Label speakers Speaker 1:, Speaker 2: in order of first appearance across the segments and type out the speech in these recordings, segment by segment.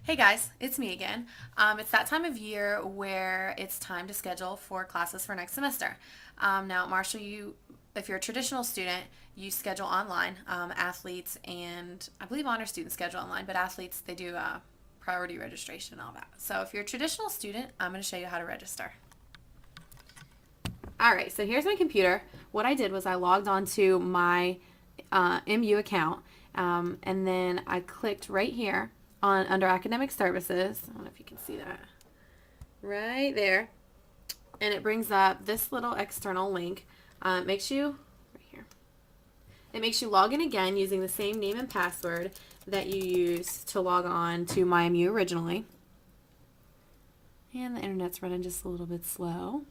Speaker 1: Hey guys, it's me again. It's that time of year where it's time to schedule for classes for next semester. Now, at Marshall, if you're a traditional student, you schedule online. Athletes and I believe honor students schedule online, but athletes they do priority registration and all that. So, if you're a traditional student, I'm going to show you how to register. All right, so here's my computer. What I did was I logged onto my MU account, and then I clicked right here on under academic services. I don't know if you can see that right there, and it brings up this little external link. It makes you right here. It makes you log in again using the same name and password that you used to log on to MyMU originally. And the internet's running just a little bit slow.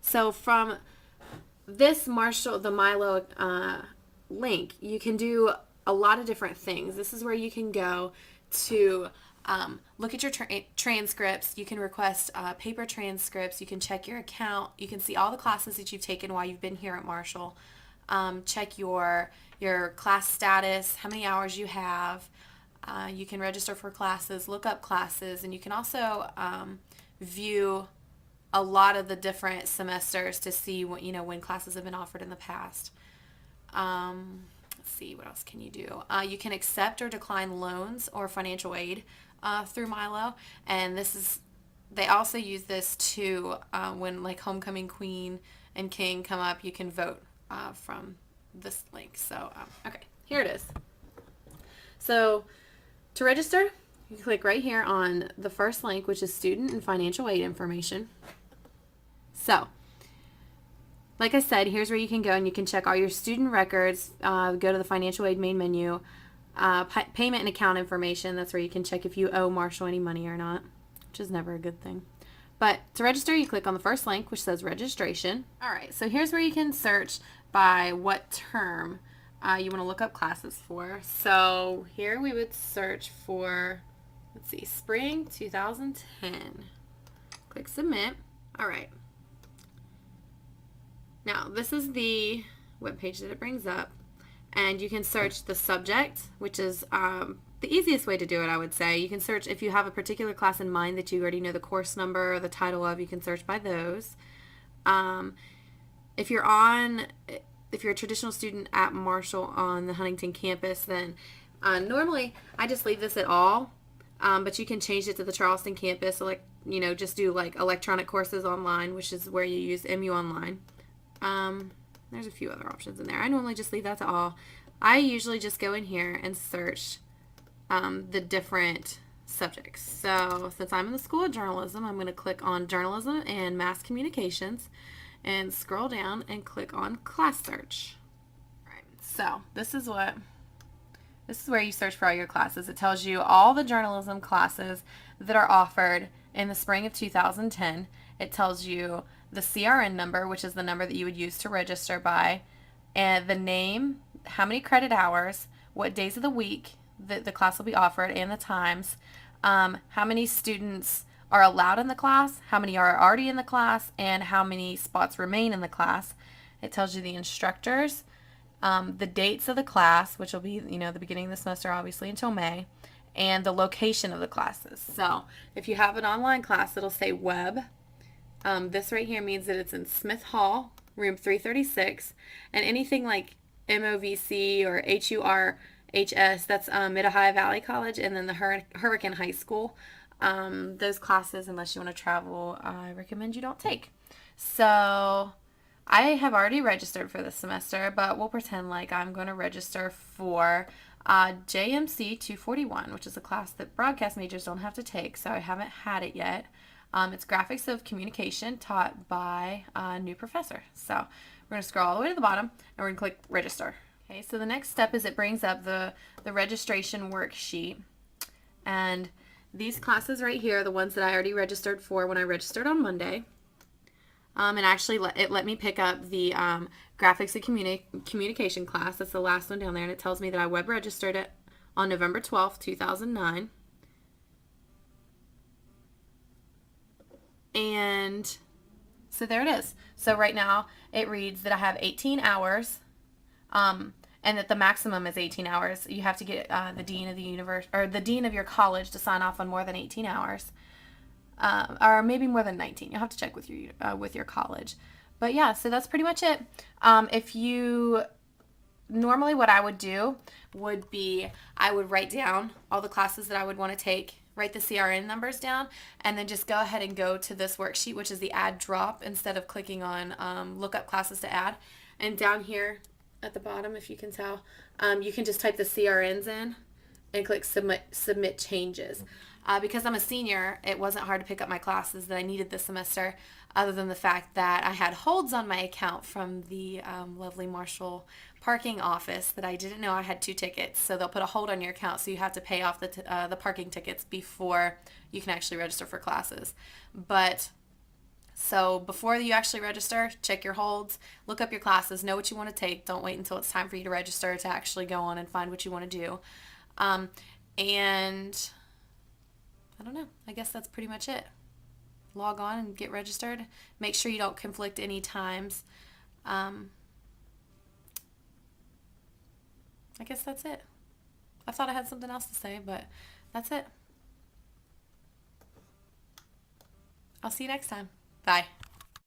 Speaker 1: So from this Marshall, the Milo link, you can do a lot of different things. This is where you can go to look at your transcripts. You can request paper transcripts. You can check your account. You can see all the classes that you've taken while you've been here at Marshall. Check your class status, how many hours you have. You can register for classes, look up classes, and you can also view a lot of the different semesters to see what when classes have been offered in the past. Let's see, what else can you do? You can accept or decline loans or financial aid through Milo, and they also use this to when like homecoming queen and king come up, you can vote from this link. So okay, here it is. So to register, you click right here on the first link, which is student and financial aid information. So, like I said, here's where you can go and you can check all your student records. Go to the financial aid main menu, payment and account information. That's where you can check if you owe Marshall any money or not, which is never a good thing. But to register, you click on the first link, which says registration. All right, so here's where you can search by what term you want to look up classes for. So here we would search for, let's see, spring 2010. Click submit. All right. Now, this is the webpage that it brings up, and you can search the subject, which is the easiest way to do it, I would say. You can search if you have a particular class in mind that you already know the course number or the title of, you can search by those. If you're a traditional student at Marshall on the Huntington campus, then normally I just leave this at all, but you can change it to the Charleston campus, so just do like electronic courses online, which is where you use MU Online. There's a few other options in there. I normally just leave that to all. I usually just go in here and search the different subjects. So since I'm in the School of Journalism, I'm going to click on Journalism and Mass Communications and scroll down and click on Class Search. All right. So this is where you search for all your classes. It tells you all the journalism classes that are offered in the spring of 2010. It tells you the CRN number, which is the number that you would use to register by, and the name, how many credit hours, what days of the week that the class will be offered, and the times, how many students are allowed in the class, how many are already in the class, and how many spots remain in the class. It tells you the instructors, the dates of the class, which will be, the beginning of the semester, obviously, until May, and the location of the classes. So if you have an online class, it'll say web. This right here means that it's in Smith Hall, room 336, and anything like MOVC or HURHS, that's Mid-Ohio Valley College, and then the Hurricane High School. Those classes, unless you want to travel, I recommend you don't take. So I have already registered for this semester, but we'll pretend like I'm going to register for JMC 241, which is a class that broadcast majors don't have to take, so I haven't had it yet. It's graphics of communication taught by a new professor. So we're going to scroll all the way to the bottom and we're going to click register. Okay, so the next step is it brings up the registration worksheet. And these classes right here are the ones that I already registered for when I registered on Monday. And actually it let me pick up the graphics of communication class. That's the last one down there, and it tells me that I web registered it on November 12th, 2009. And so there it is. So right now it reads that I have 18 hours. And and that the maximum is 18 hours. You have to get the dean of the university or the dean of your college to sign off on more than 18 hours, or maybe more than 19. You'll have to check with your college. But yeah, so that's pretty much it. If you normally what I would do would be I would write down all the classes that I would want to take, write the CRN numbers down, and then just go ahead and go to this worksheet, which is the add drop, instead of clicking on look up classes to add. And down here at the bottom, if you can tell, you can just type the CRNs in and click submit changes. Because I'm a senior, it wasn't hard to pick up my classes that I needed this semester, other than the fact that I had holds on my account from the lovely Marshall parking office that I didn't know I had 2 tickets. So they'll put a hold on your account, so you have to pay off the parking tickets before you can actually register for classes. But so before you actually register, check your holds, look up your classes, know what you want to take. Don't wait until it's time for you to register to actually go on and find what you want to do. And I don't know. I guess that's pretty much it. Log on and get registered. Make sure you don't conflict any times. I guess that's it. I thought I had something else to say, but that's it. I'll see you next time. Bye.